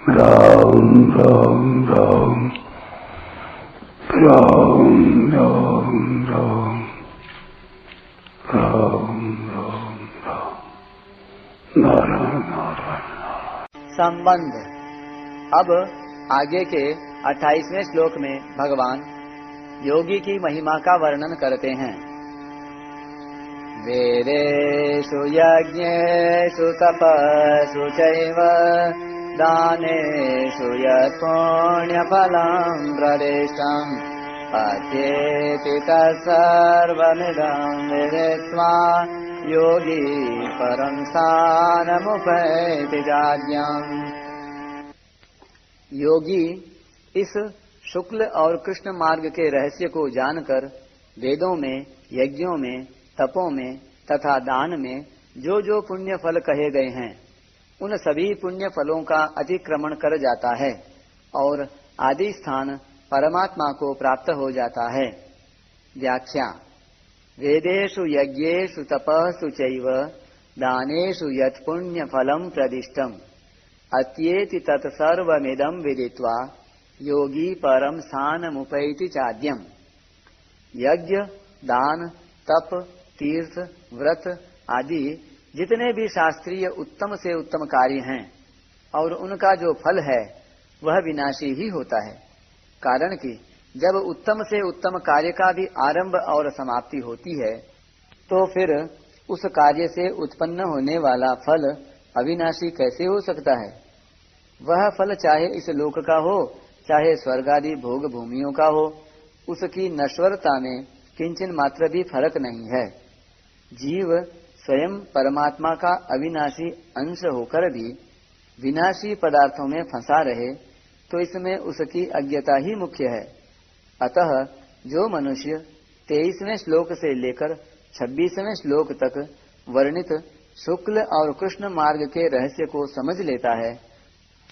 राम राम राम राम राम राम राम राम राम नारायण नारायण। संबंध। अब आगे के 28वें श्लोक में भगवान योगी की महिमा का वर्णन करते हैं। वेदेषु यज्ञेषु तपस्सु चैव दानेषु यत् पुण्यफलं प्रदिष्टम् पठ्येति तत्सर्वमिदं विदित्वा योगी परं स्थानमुपैति चाद्यम्। योगी इस शुक्ल और कृष्ण मार्ग के रहस्य को जानकर वेदों में, यज्ञों में, तपों में तथा दान में जो जो पुण्य फल कहे गए हैं उन सभी पुण्य फलों का अतिक्रमण कर जाता है और आदि स्थान परमात्मा को प्राप्त हो जाता है। व्याख्या। वेदेषु यज्ञेषु तपस्सु चैव दानेषु यत् पुण्य फलं प्रदिष्टम् अत्येति तत् सर्वमिदं विदित्वा योगी परम स्थानमुपैति चाद्यम्। यज्ञ, दान, तप, तीर्थ, व्रत आदि जितने भी शास्त्रीय उत्तम से उत्तम कार्य हैं और उनका जो फल है वह विनाशी ही होता है। कारण कि जब उत्तम से उत्तम कार्य का भी आरंभ और समाप्ति होती है तो फिर उस कार्य से उत्पन्न होने वाला फल अविनाशी कैसे हो सकता है। वह फल चाहे इस लोक का हो चाहे स्वर्ग आदि भोग भूमियों का हो, उसकी नश्वरता में किंचन मात्र भी फर्क नहीं है। जीव स्वयं परमात्मा का अविनाशी अंश होकर भी विनाशी पदार्थों में फंसा रहे तो इसमें उसकी अज्ञता ही मुख्य है। अतः जो मनुष्य 23वें श्लोक से लेकर 26वें श्लोक तक वर्णित शुक्ल और कृष्ण मार्ग के रहस्य को समझ लेता है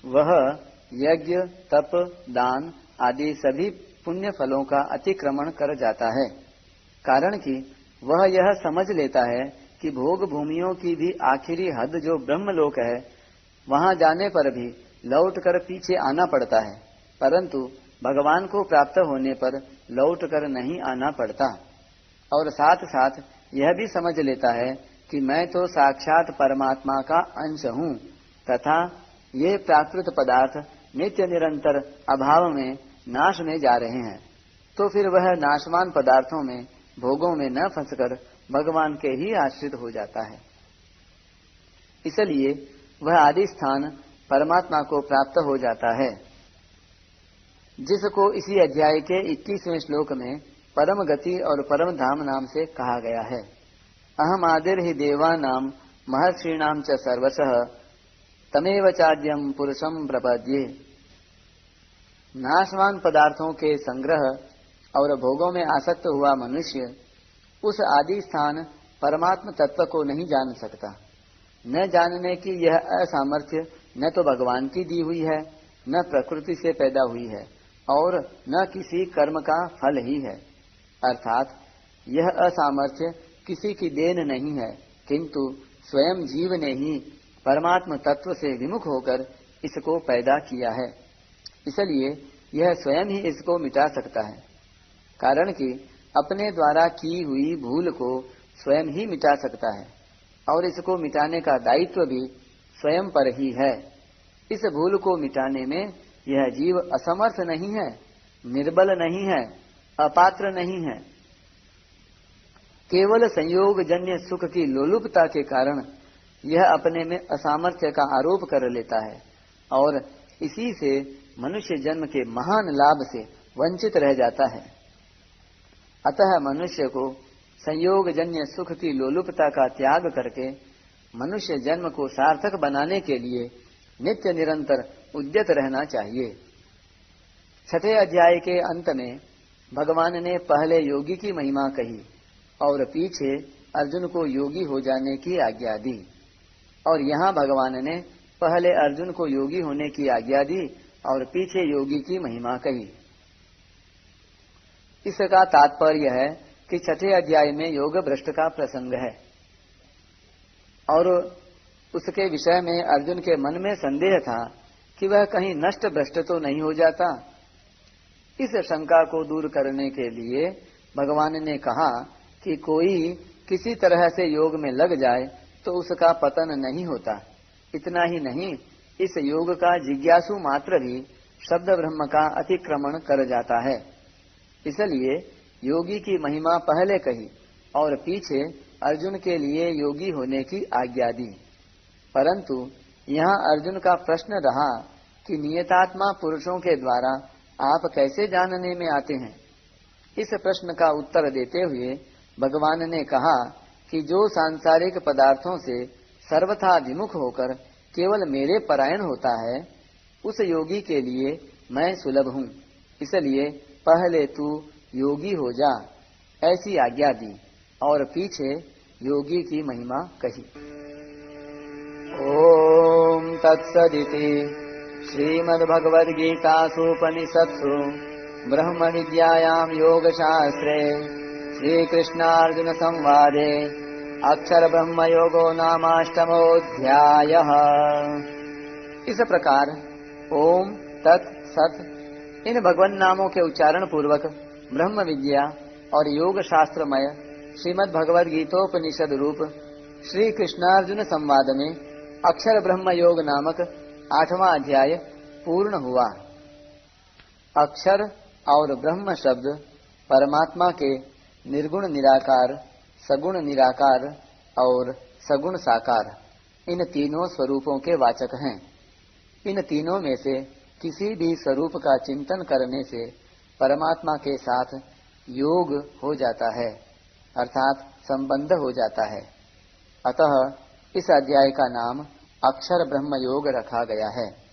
वह यज्ञ, तप, दान आदि सभी पुण्य फलों का अतिक्रमण कर जाता है। कारण कि वह यह समझ लेता है कि भोग भूमियों की भी आखिरी हद जो ब्रह्मलोक है वहां जाने पर भी लौट कर पीछे आना पड़ता है, परंतु भगवान को प्राप्त होने पर लौट कर नहीं आना पड़ता। और साथ साथ यह भी समझ लेता है कि मैं तो साक्षात परमात्मा का अंश हूँ तथा ये प्राकृत पदार्थ नित्य निरंतर अभाव में नाश में जा रहे हैं। तो फिर वह नाशवान पदार्थों में, भोगों में न फंसकर भगवान के ही आश्रित हो जाता है। इसलिए वह आदि स्थान परमात्मा को प्राप्त हो जाता है, जिसको इसी अध्याय के 21वें श्लोक में परम गति और परम धाम नाम से कहा गया है। अहम आदिर ही देवानाम महर्षीणाम च सर्वशः तमेव चाद्यम पुरुषम प्रपद्ये। नाशवान पदार्थों के संग्रह और भोगों में आसक्त हुआ मनुष्य उस आदि स्थान परमात्म तत्व को नहीं जान सकता। न जानने की यह असामर्थ्य न तो भगवान की दी हुई है, न प्रकृति से पैदा हुई है और न किसी कर्म का फल ही है। अर्थात यह असामर्थ्य किसी की देन नहीं है, किंतु स्वयं जीव ने ही परमात्म तत्व से विमुख होकर इसको पैदा किया है। इसलिए यह स्वयं ही इसको मिटा सकता है। कारण कि अपने द्वारा की हुई भूल को स्वयं ही मिटा सकता है और इसको मिटाने का दायित्व भी स्वयं पर ही है। इस भूल को मिटाने में यह जीव असमर्थ नहीं है, निर्बल नहीं है, अपात्र नहीं है। केवल संयोग जन्य सुख की लोलुपता के कारण यह अपने में असामर्थ्य का आरोप कर लेता है और इसी से मनुष्य जन्म के महान लाभ से वंचित रह जाता है। अतः मनुष्य को संयोग जन्य सुख की लोलुपता का त्याग करके मनुष्य जन्म को सार्थक बनाने के लिए नित्य निरंतर उद्यत रहना चाहिए। 6ठे अध्याय के अंत में भगवान ने पहले योगी की महिमा कही और पीछे अर्जुन को योगी हो जाने की आज्ञा दी। और यहाँ भगवान ने पहले अर्जुन को योगी होने की आज्ञा दी और पीछे योगी की महिमा कही। इसका तात्पर्य है कि 6ठे अध्याय में योग भ्रष्ट का प्रसंग है और उसके विषय में अर्जुन के मन में संदेह था कि वह कहीं नष्ट भ्रष्ट तो नहीं हो जाता। इस शंका को दूर करने के लिए भगवान ने कहा कि कोई किसी तरह से योग में लग जाए तो उसका पतन नहीं होता। इतना ही नहीं, इस योग का जिज्ञासु मात्र भी शब्द ब्रह्म का अतिक्रमण कर जाता है। इसलिए योगी की महिमा पहले कही और पीछे अर्जुन के लिए योगी होने की आज्ञा दी। परंतु यहाँ अर्जुन का प्रश्न रहा कि नियतात्मा पुरुषों के द्वारा आप कैसे जानने में आते हैं। इस प्रश्न का उत्तर देते हुए भगवान ने कहा कि जो सांसारिक पदार्थों से सर्वथा विमुख होकर केवल मेरे परायण होता है, उस योगी के लिए मैं सुलभ हूँ। इसलिए पहले तू योगी हो जा, ऐसी आज्ञा दी और पीछे योगी की महिमा कही। ओम तत्सदिति श्रीमद्भगवद्गीतासूपनिषत्सु ब्रह्म विद्यायां योगशास्त्रे श्रीकृष्णार्जुन संवादे अक्षर ब्रह्म योगो नामाष्टमोऽध्यायः। इस प्रकार ओम तत् सत इन भगवान नामों के उच्चारण पूर्वक ब्रह्म विद्या और योग शास्त्रमय श्रीमद् भगवद गीतोपनिषद रूप श्री कृष्णार्जुन संवाद में अक्षर ब्रह्म योग नामक 8वां अध्याय पूर्ण हुआ। अक्षर और ब्रह्म शब्द परमात्मा के निर्गुण निराकार, सगुण निराकार और सगुण साकार इन तीनों स्वरूपों के वाचक हैं। इन तीनों में से किसी भी स्वरूप का चिंतन करने से परमात्मा के साथ योग हो जाता है, अर्थात संबंध हो जाता है। अतः इस अध्याय का नाम अक्षर ब्रह्म योग रखा गया है।